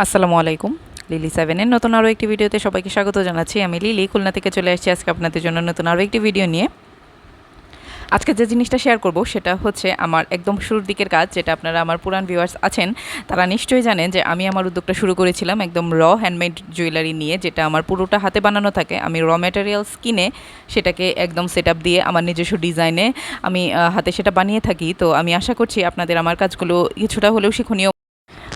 আসসালামু আলাইকুম। লিলি সেভেনের নতুন আরও একটি ভিডিওতে সবাইকে স্বাগত জানাচ্ছি। আমি লিলি খুলনা থেকে চলে এসেছি আজকে আপনাদের জন্য নতুন আরও একটি ভিডিও নিয়ে। আজকে যে জিনিসটা শেয়ার করব সেটা হচ্ছে আমার একদম শুরুর দিকের কাজ, যেটা আপনারা আমার পুরান ভিউয়ার্স আছেন তারা নিশ্চয়ই জানেন যে আমি আমার উদ্যোগটা শুরু করেছিলাম একদম হ্যান্ডমেড জুয়েলারি নিয়ে, যেটা আমার পুরোটা হাতে বানানো থাকে। আমি ম্যাটেরিয়ালস কিনে সেটাকে একদম সেট আপ দিয়ে আমার নিজস্ব ডিজাইনে আমি হাতে সেটা বানিয়ে থাকি। তো আমি আশা করছি আপনাদের আমার কাজগুলো কিছুটা হলেও শিক্ষণীয়।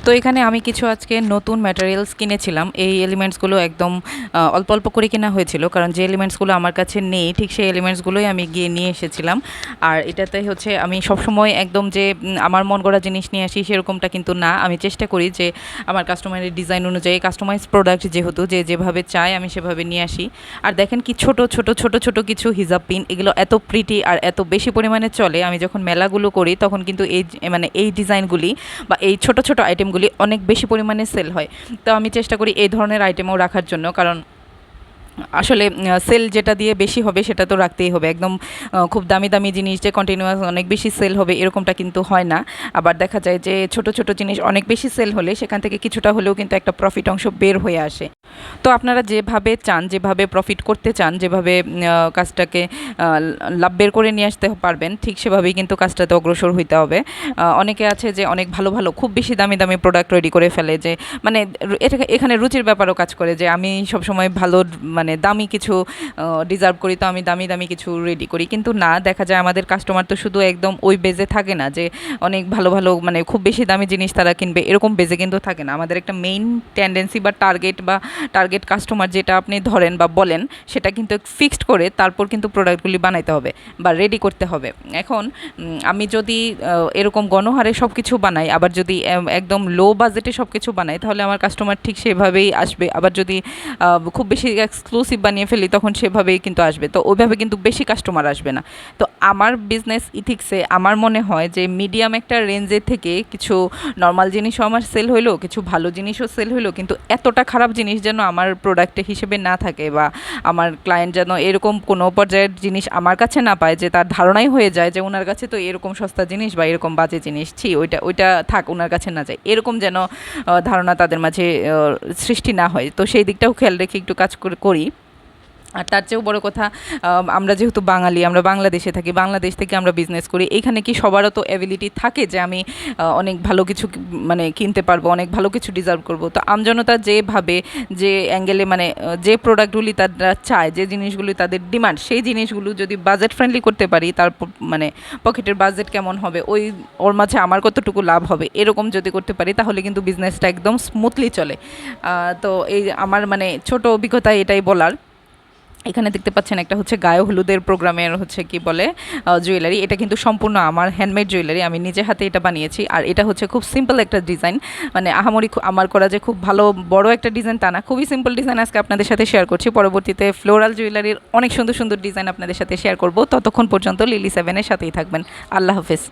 তো এখানে আমি কিছু আজকে নতুন ম্যাটেরিয়ালস কিনেছিলাম। এই এলিমেন্টসগুলো একদম অল্প অল্প করে কেনা হয়েছিল, কারণ যে এলিমেন্টসগুলো আমার কাছে নেই ঠিক সেই এলিমেন্টসগুলোই আমি গিয়ে নিয়ে এসেছিলাম। আর এটাতে হচ্ছে আমি সবসময় একদম যে আমার মন গড়া জিনিস নিয়ে আসি সেরকমটা কিন্তু না। আমি চেষ্টা করি যে আমার কাস্টমারের ডিজাইন অনুযায়ী কাস্টমাইজ প্রোডাক্ট যেহেতু যে যেভাবে চায় আমি সেভাবে নিয়ে আসি। আর দেখেন কি ছোট ছোট ছোট ছোট কিছু হিজাব পিন, এগুলো এত প্রিটি আর এত বেশি পরিমাণে চলে। আমি যখন মেলাগুলো করি তখন কিন্তু এই ডিজাইনগুলি বা এই ছোট ছোট আইটেমগুলি অনেক বেশি পরিমাণে সেল হয়। তো আমি চেষ্টা করি এই ধরনের আইটেমও রাখার জন্য, কারণ আসলে সেল যেটা দিয়ে বেশি হবে সেটা তো রাখতেই হবে। একদম খুব দামি দামি জিনিস যে কন্টিনিউয়াস অনেক বেশি সেল হবে এরকমটা কিন্তু হয় না। আবার দেখা যায় যে ছোট ছোট জিনিস অনেক বেশি সেল হলে সেখান থেকে কিছুটা হলেও কিন্তু একটা প্রফিট অংশ বের হয়ে আসে। তো আপনারা যেভাবে চান, যেভাবে প্রফিট করতে চান, যেভাবে কাজটাকে লাভ বের করে নিয়ে আসতে পারবেন ঠিক সেভাবেই কিন্তু কাজটাতে অগ্রসর হইতে হবে। অনেকে আছে যে অনেক ভালো ভালো খুব বেশি দামি দামি প্রোডাক্ট রেডি করে ফেলে, যে মানে এটা এখানে রুচির ব্যাপারও কাজ করে যে আমি সবসময় ভালো মানে দামি কিছু ডিজার্ভ করি, তো আমি দামি দামি কিছু রেডি করি। কিন্তু না, দেখা যায় আমাদের কাস্টমার তো শুধু একদম ওই বেজে থাকে না যে অনেক ভালো ভালো মানে খুব বেশি দামি জিনিস তারা কিনবে, এরকম বেজে কিন্তু থাকে না। আমাদের একটা মেইন টেন্ডেন্সি বা টার্গেট কাস্টমার যেটা আপনি ধরেন বা বলেন সেটা কিন্তু ফিক্সড করে তারপর কিন্তু প্রোডাক্টগুলি বানাইতে হবে বা রেডি করতে হবে। এখন আমি যদি এরকম গণহারে সব কিছু বানাই, আবার যদি একদম লো বাজেটে সব কিছু বানাই, তাহলে আমার কাস্টমার ঠিক সেভাবেই আসবে। আবার যদি খুব বেশি এক্সক্লুসিভ বানিয়ে ফেলি তখন সেভাবেই কিন্তু আসবে, তো ওইভাবে কিন্তু বেশি কাস্টমার আসবে না। তো আমার বিজনেস ইথিক্সে আমার মনে হয় যে মিডিয়াম একটা রেঞ্জের থেকে কিছু নর্মাল জিনিসও আমার সেল হইলো, কিছু ভালো জিনিসও সেল হইলো, কিন্তু এতটা খারাপ জিনিস যেন আমার প্রোডাক্টে হিসেবে না থাকে, বা আমার ক্লায়েন্ট যেন এরকম কোনো পর্যায়ের জিনিস আমার কাছে না পায় যে তার ধারণাই হয়ে যায় যে ওনার কাছে তো এরকম সস্তা জিনিস বা এরকম বাজে জিনিস, ওইটা ওইটা থাক, ওনার কাছে না যায়, এরকম যেন ধারণা তাদের মাঝে সৃষ্টি না হয়। তো সেই দিকটাও খেয়াল রেখে একটু কাজ করি। আর তার চেয়েও বড় কথা, আমরা যেহেতু বাঙালি, আমরা বাংলাদেশে থাকি, বাংলাদেশ থেকে আমরা বিজনেস করি, এইখানে কি সবারও তো অ্যাবিলিটি থাকে যে আমি অনেক ভালো কিছু মানে কিনতে পারবো, অনেক ভালো কিছু ডিজার্ভ করবো। তো আমজনতা যেভাবে যে অ্যাঙ্গেলে মানে যে প্রোডাক্টগুলি তারা চায়, যে জিনিসগুলি তাদের ডিমান্ড, সেই জিনিসগুলো যদি বাজেট ফ্রেন্ডলি করতে পারি, তার মানে পকেটের বাজেট কেমন হবে, ওর মাঝে আমার কতটুকু লাভ হবে, এরকম যদি করতে পারি তাহলে কিন্তু বিজনেসটা একদম স্মুথলি চলে। তো এই আমার মানে ছোট অভিজ্ঞতা এটাই বলার। এখানে দেখতে পাচ্ছেন একটা হচ্ছে গায়ে হলুদের প্রোগ্রামের হচ্ছে কি বলে জুয়েলারি। এটা কিন্তু সম্পূর্ণ আমার হ্যান্ডমেড জুয়েলারি, আমি নিজে হাতে এটা বানিয়েছি। আর এটা হচ্ছে খুব সিম্পল একটা ডিজাইন, মানে আহামরি আমার করা যে খুব ভালো বড় একটা ডিজাইন তা না, খুবই সিম্পল ডিজাইন আজকে আপনাদের সাথে শেয়ার করছি। পরবর্তীতে ফ্লোরাল জুয়েলারির অনেক সুন্দর সুন্দর ডিজাইন আপনাদের সাথে শেয়ার করব। ততক্ষণ পর্যন্ত লিলি সেভেনের সাথেই থাকবেন। আল্লাহ হাফেজ।